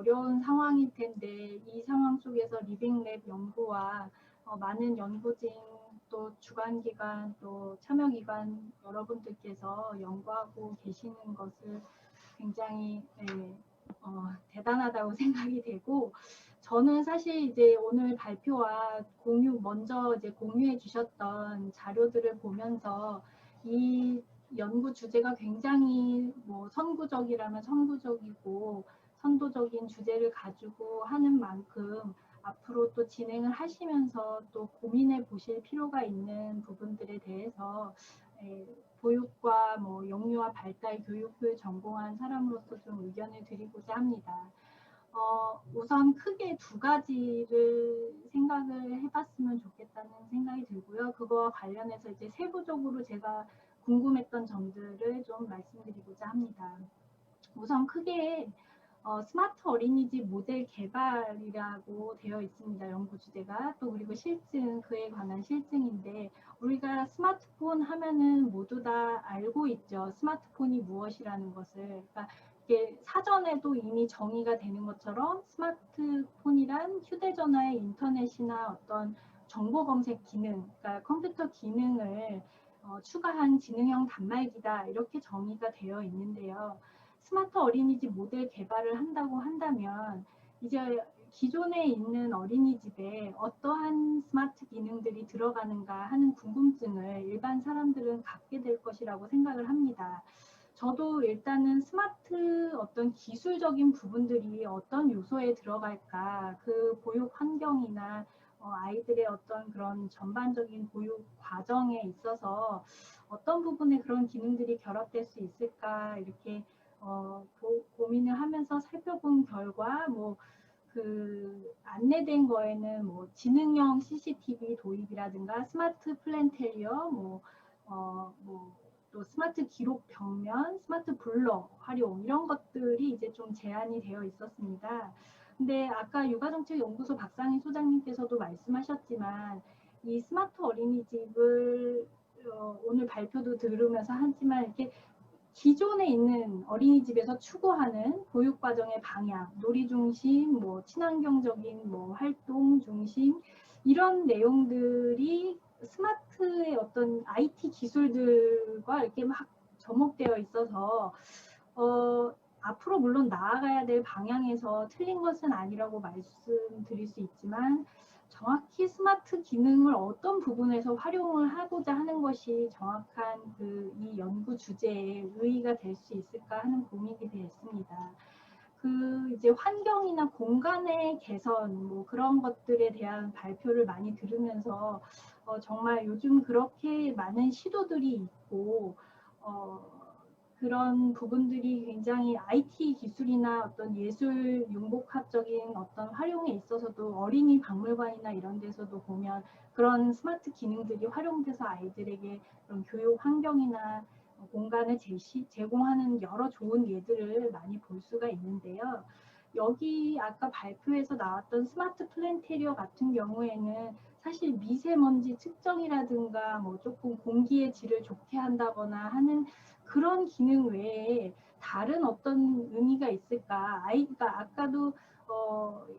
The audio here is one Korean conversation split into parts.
어려운 상황일 텐데 이 상황 속에서 리빙랩 연구와 많은 연구진 또 주관기관 또 참여기관 여러분들께서 연구하고 계시는 것을 굉장히 대단하다고 생각이 되고, 저는 사실 이제 오늘 발표와 먼저 이제 공유해 주셨던 자료들을 보면서 이 연구 주제가 굉장히 뭐 선구적이라면 선구적이고 선도적인 주제를 가지고 하는 만큼 앞으로 또 진행을 하시면서 또 고민해 보실 필요가 있는 부분들에 대해서 보육과 뭐 영유아 발달 교육을 전공한 사람으로서 좀 의견을 드리고자 합니다. 우선 크게 두 가지를 생각을 해봤으면 좋겠다는 생각이 들고요. 그거와 관련해서 이제 세부적으로 제가 궁금했던 점들을 좀 말씀드리고자 합니다. 우선 크게 스마트 어린이집 모델 개발이라고 되어 있습니다. 연구 주제가. 또 그리고 실증, 그에 관한 실증인데, 우리가 스마트폰 하면은 모두 다 알고 있죠. 스마트폰이 무엇이라는 것을. 그러니까 이게 사전에도 이미 정의가 되는 것처럼 스마트폰이란 휴대전화의 인터넷이나 어떤 정보 검색 기능, 그러니까 컴퓨터 기능을 추가한 지능형 단말기다, 이렇게 정의가 되어 있는데요. 스마트 어린이집 모델 개발을 한다고 한다면 이제 기존에 있는 어린이집에 어떠한 스마트 기능들이 들어가는가 하는 궁금증을 일반 사람들은 갖게 될 것이라고 생각을 합니다. 저도 일단은 스마트 어떤 기술적인 부분들이 어떤 요소에 들어갈까, 그 보육 환경이나 아이들의 어떤 그런 전반적인 보육 과정에 있어서 어떤 부분에 그런 기능들이 결합될 수 있을까, 이렇게 고민을 하면서 살펴본 결과, 그 안내된 거에는 뭐 지능형 CCTV 도입이라든가 스마트 플랜테리어, 또 스마트 기록 벽면, 스마트 블러 활용, 이런 것들이 이제 좀 제한이 되어 있었습니다. 근데 아까 육아정책연구소 박상희 소장님께서도 말씀하셨지만 이 스마트 어린이집을 오늘 발표도 들으면서 하지만 이렇게 기존에 있는 어린이집에서 추구하는 교육과정의 방향, 놀이 중심, 친환경적인 활동 중심, 이런 내용들이 스마트의 어떤 IT 기술들과 이렇게 막 접목되어 있어서 앞으로 물론 나아가야 될 방향에서 틀린 것은 아니라고 말씀드릴 수 있지만, 정확히 스마트 기능을 어떤 부분에서 활용을 하고자 하는 것이 정확한 이 연구 주제의 의의가 될 수 있을까 하는 고민이 됐습니다. 이제 환경이나 공간의 개선, 그런 것들에 대한 발표를 많이 들으면서 정말 요즘 그렇게 많은 시도들이 있고 그런 부분들이 굉장히 IT 기술이나 어떤 예술 융복합적인 어떤 활용에 있어서도 어린이 박물관이나 이런 데서도 보면 그런 스마트 기능들이 활용돼서 아이들에게 그런 교육 환경이나 공간을 제공하는 여러 좋은 예들을 많이 볼 수가 있는데요. 여기 아까 발표에서 나왔던 스마트 플랜테리어 같은 경우에는 사실 미세먼지 측정이라든가 조금 공기의 질을 좋게 한다거나 하는 그런 기능 외에 다른 어떤 의미가 있을까? 그러니까 아까도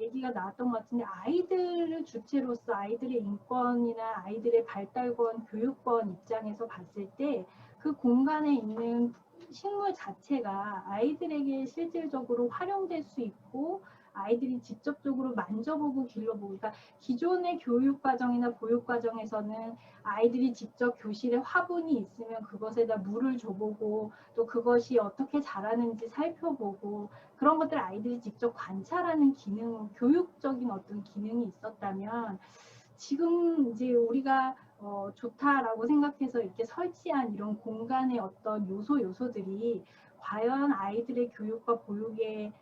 얘기가 나왔던 것 같은데, 아이들을 주체로서 아이들의 인권이나 아이들의 발달권, 교육권 입장에서 봤을 때 그 공간에 있는 식물 자체가 아이들에게 실질적으로 활용될 수 있고 아이들이 직접적으로 만져보고 길러보고, 그러니까 기존의 교육과정이나 보육과정에서는 아이들이 직접 교실에 화분이 있으면 그것에다 물을 줘보고 또 그것이 어떻게 자라는지 살펴보고 그런 것들 아이들이 직접 관찰하는 기능, 교육적인 어떤 기능이 있었다면, 지금 이제 우리가 좋다라고 생각해서 이렇게 설치한 이런 공간의 어떤 요소들이 과연 아이들의 교육과 보육의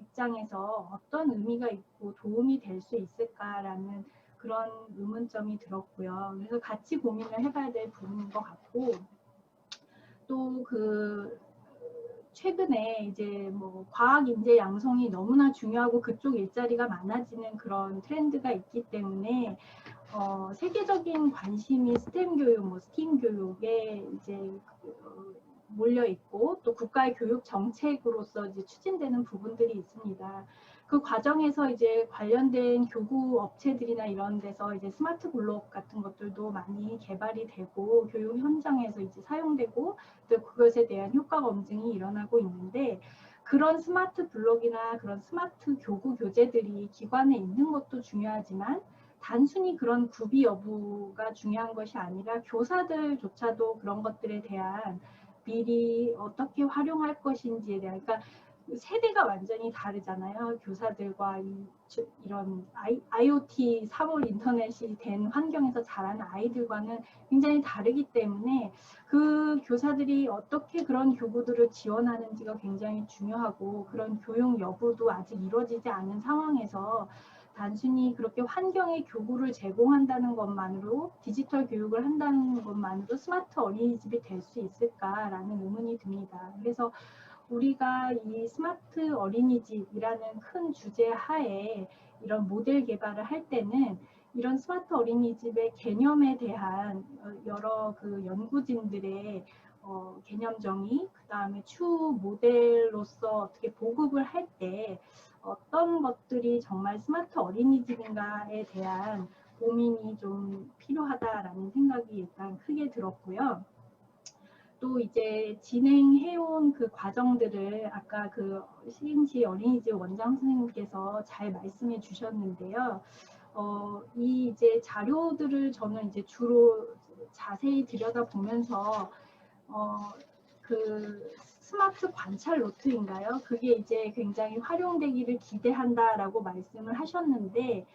입장에서 어떤 의미가 있고 도움이 될 수 있을까라는 그런 의문점이 들었고요. 그래서 같이 고민을 해봐야 될 부분인 것 같고, 또 최근에 이제 과학 인재 양성이 너무나 중요하고 그쪽 일자리가 많아지는 그런 트렌드가 있기 때문에 세계적인 관심이 스템 교육, 스팀 교육에 이제 몰려 있고 또 국가의 교육 정책으로서 이제 추진되는 부분들이 있습니다. 그 과정에서 이제 관련된 교구 업체들이나 이런 데서 이제 스마트 블록 같은 것들도 많이 개발이 되고 교육 현장에서 이제 사용되고 또 그것에 대한 효과 검증이 일어나고 있는데 그런 스마트 블록이나 그런 스마트 교구 교재들이 기관에 있는 것도 중요하지만 단순히 그런 구비 여부가 중요한 것이 아니라 교사들조차도 그런 것들에 대한 미리 어떻게 활용할 것인지에 대한 그러니까 세대가 완전히 다르잖아요. 교사들과 이런 IoT 사물 인터넷이 된 환경에서 자라는 아이들과는 굉장히 다르기 때문에 그 교사들이 어떻게 그런 교구들을 지원하는지가 굉장히 중요하고 그런 교육 여부도 아직 이루어지지 않은 상황에서 단순히 그렇게 환경의 교구를 제공한다는 것만으로 디지털 교육을 한다는 것만으로 스마트 어린이집이 될 수 있을까라는 의문이 듭니다. 그래서 우리가 이 스마트 어린이집이라는 큰 주제 하에 이런 모델 개발을 할 때는 이런 스마트 어린이집의 개념에 대한 여러 그 연구진들의 개념 정의, 그 다음에 추후 모델로서 어떻게 보급을 할 때 어떤 것들이 정말 스마트 어린이집인가에 대한 고민이 좀 필요하다라는 생각이 일단 크게 들었고요. 또 이제 진행해온 그 과정들을 아까 그 시흥시 어린이집 원장 선생님께서 잘 말씀해 주셨는데요. 이 이제 자료들을 저는 이제 주로 자세히 들여다보면서 그 스마트 관찰 노트인가요? 그게 이제 굉장히 활용되기를 기대한다라고 말씀을 하셨는데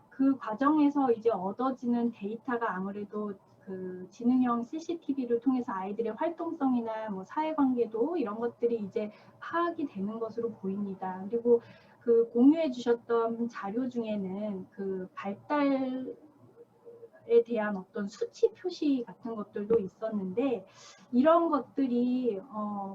그 과정에서 이제 얻어지는 데이터가 아무래도 그 지능형 CCTV를 통해서 아이들의 활동성이나 뭐 사회관계도 이런 것들이 이제 파악이 되는 것으로 보입니다. 그리고 그 공유해 주셨던 자료 중에는 그 발달에 대한 어떤 수치 표시 같은 것들도 있었는데 이런 것들이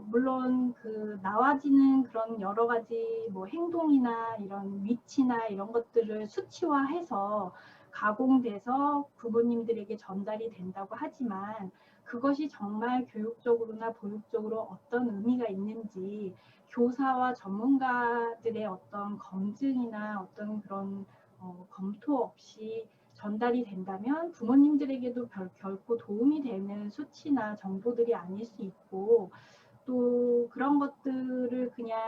물론 그 나와지는 그런 여러 가지 뭐 행동이나 이런 위치나 이런 것들을 수치화해서 가공돼서 부모님들에게 전달이 된다고 하지만 그것이 정말 교육적으로나 보육적으로 어떤 의미가 있는지 교사와 전문가들의 어떤 검증이나 어떤 그런 검토 없이 전달이 된다면 부모님들에게도 결코 도움이 되는 수치나 정보들이 아닐 수 있고 또 그런 것들을 그냥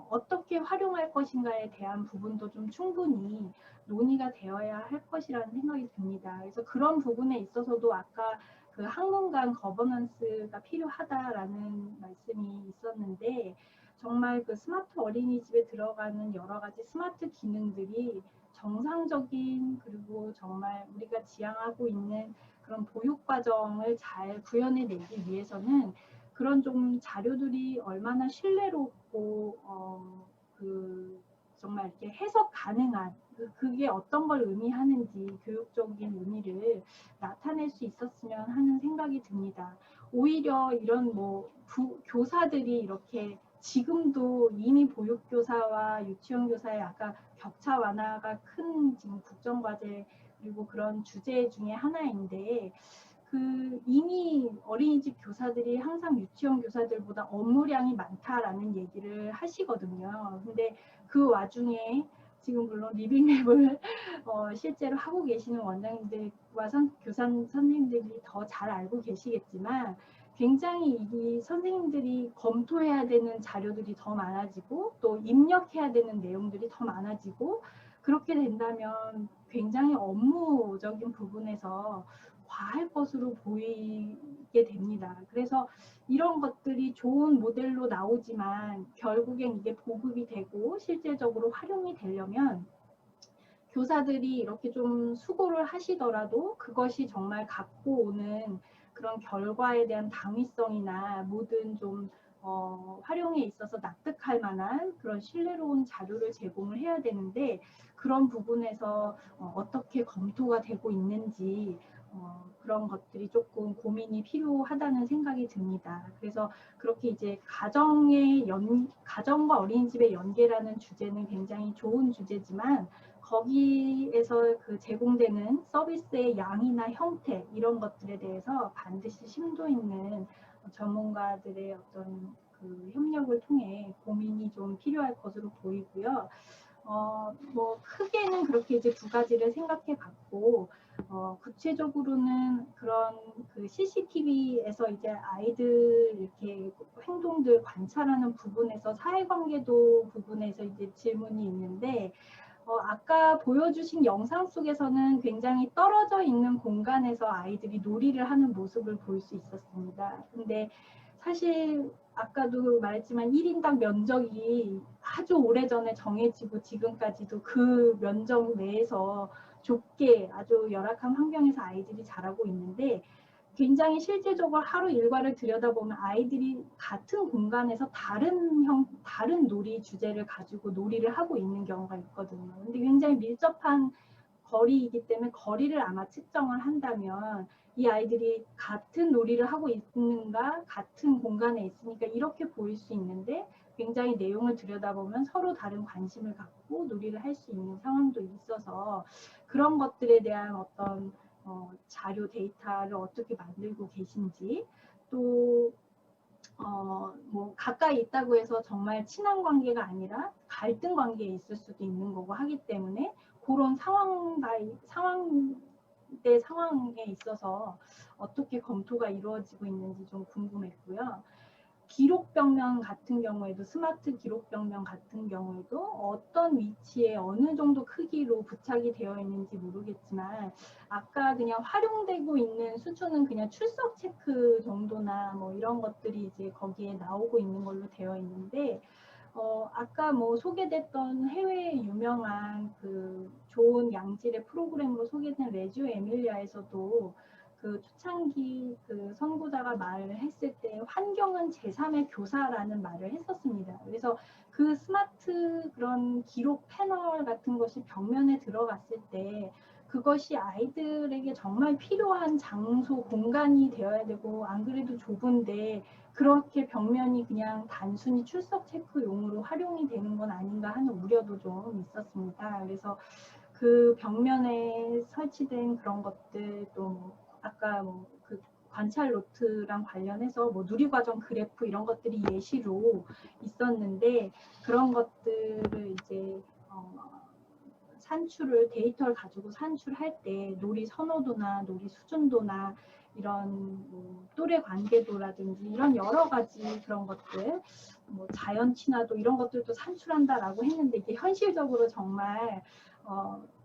어떻게 활용할 것인가에 대한 부분도 좀 충분히 논의가 되어야 할 것이라는 생각이 듭니다. 그래서 그런 부분에 있어서도 아까 그 학문간 거버넌스가 필요하다라는 말씀이 있었는데 정말 그 스마트 어린이집에 들어가는 여러 가지 스마트 기능들이 정상적인 그리고 정말 우리가 지향하고 있는 그런 보육 과정을 잘 구현해내기 위해서는 그런 좀 자료들이 얼마나 신뢰롭고 그 정말 이렇게 해석 가능한 그게 어떤 걸 의미하는지 교육적인 의미를 나타낼 수 있었으면 하는 생각이 듭니다. 오히려 이런 뭐 교사들이 이렇게 지금도 이미 보육교사와 유치원 교사의 아까 격차 완화가 큰 지금 국정과제 그리고 그런 주제 중에 하나인데 그 이미 어린이집 교사들이 항상 유치원 교사들보다 업무량이 많다라는 얘기를 하시거든요. 근데 그 와중에 지금 물론 리빙랩을 실제로 하고 계시는 원장님들과 교사 선생님들이 더 잘 알고 계시겠지만 굉장히 이 선생님들이 검토해야 되는 자료들이 더 많아지고 또 입력해야 되는 내용들이 더 많아지고 그렇게 된다면 굉장히 업무적인 부분에서 과할 것으로 보이게 됩니다. 그래서 이런 것들이 좋은 모델로 나오지만 결국엔 이게 보급이 되고 실질적으로 활용이 되려면 교사들이 이렇게 좀 수고를 하시더라도 그것이 정말 갖고 오는 그런 결과에 대한 당위성이나 모든 좀 활용에 있어서 납득할 만한 그런 신뢰로운 자료를 제공을 해야 되는데 그런 부분에서 어떻게 검토가 되고 있는지 그런 것들이 조금 고민이 필요하다는 생각이 듭니다. 그래서 그렇게 이제 가정과 어린이집의 연계라는 주제는 굉장히 좋은 주제지만 거기에서 그 제공되는 서비스의 양이나 형태 이런 것들에 대해서 반드시 심도 있는 전문가들의 어떤 그 협력을 통해 고민이 좀 필요할 것으로 보이고요. 뭐 크게는 그렇게 이제 두 가지를 생각해 봤고, 구체적으로는 그런 그 CCTV에서 이제 아이들 이렇게 행동들 관찰하는 부분에서 사회관계도 부분에서 이제 질문이 있는데, 아까 보여주신 영상 속에서는 굉장히 떨어져 있는 공간에서 아이들이 놀이를 하는 모습을 볼 수 있었습니다. 근데 사실 아까도 말했지만 1인당 면적이 아주 오래전에 정해지고 지금까지도 그 면적 내에서 좁게 아주 열악한 환경에서 아이들이 자라고 있는데, 굉장히 실제적으로 하루 일과를 들여다보면 아이들이 같은 공간에서 다른 놀이 주제를 가지고 놀이를 하고 있는 경우가 있거든요. 근데 굉장히 밀접한 거리이기 때문에 거리를 아마 측정을 한다면 이 아이들이 같은 놀이를 하고 있는가, 같은 공간에 있으니까 이렇게 보일 수 있는데, 굉장히 내용을 들여다보면 서로 다른 관심을 갖고 놀이를 할 수 있는 상황도 있어서, 그런 것들에 대한 어떤 자료 데이터를 어떻게 만들고 계신지, 또 뭐 가까이 있다고 해서 정말 친한 관계가 아니라 갈등 관계에 있을 수도 있는 거고 하기 때문에, 그런 상황에 있어서 어떻게 검토가 이루어지고 있는지 좀 궁금했고요. 기록 벽면 같은 경우에도, 스마트 기록 벽면 같은 경우에도 어떤 위치에 어느 정도 크기로 부착이 되어 있는지 모르겠지만, 아까 그냥 활용되고 있는 수준은 그냥 출석 체크 정도나 뭐 이런 것들이 이제 거기에 나오고 있는 걸로 되어 있는데, 아까 뭐 소개됐던 해외 유명한 그 좋은 양질의 프로그램으로 소개된 레지오 에밀리아에서도 그 초창기 그 선구자가 말을 했을 때 환경은 제3의 교사라는 말을 했었습니다. 그래서 그 스마트 그런 기록 패널 같은 것이 벽면에 들어갔을 때 그것이 아이들에게 정말 필요한 장소, 공간이 되어야 되고, 안 그래도 좁은데 그렇게 벽면이 그냥 단순히 출석 체크용으로 활용이 되는 건 아닌가 하는 우려도 좀 있었습니다. 그래서 그 벽면에 설치된 그런 것들, 또 아까 뭐 그 관찰 노트랑 관련해서 뭐 누리과정 그래프 이런 것들이 예시로 있었는데, 그런 것들을 이제 데이터를 가지고 산출할 때 놀이 선호도나 놀이 수준도나 이런 뭐 또래 관계도라든지 이런 여러 가지 그런 것들, 뭐 자연 친화도 이런 것들도 산출한다라고 했는데, 이게 현실적으로 정말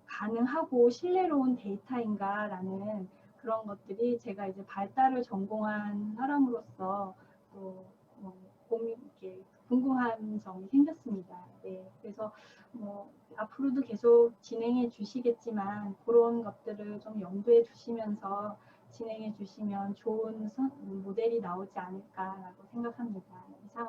가능하고 신뢰로운 데이터인가라는 그런 것들이 제가 이제 발달을 전공한 사람으로서 또 이렇게 궁금한 점이 생겼습니다. 네, 그래서 뭐 앞으로도 계속 진행해 주시겠지만 그런 것들을 좀 염두에 두시면서 진행해 주시면 좋은 모델이 나오지 않을까라고 생각합니다. 이상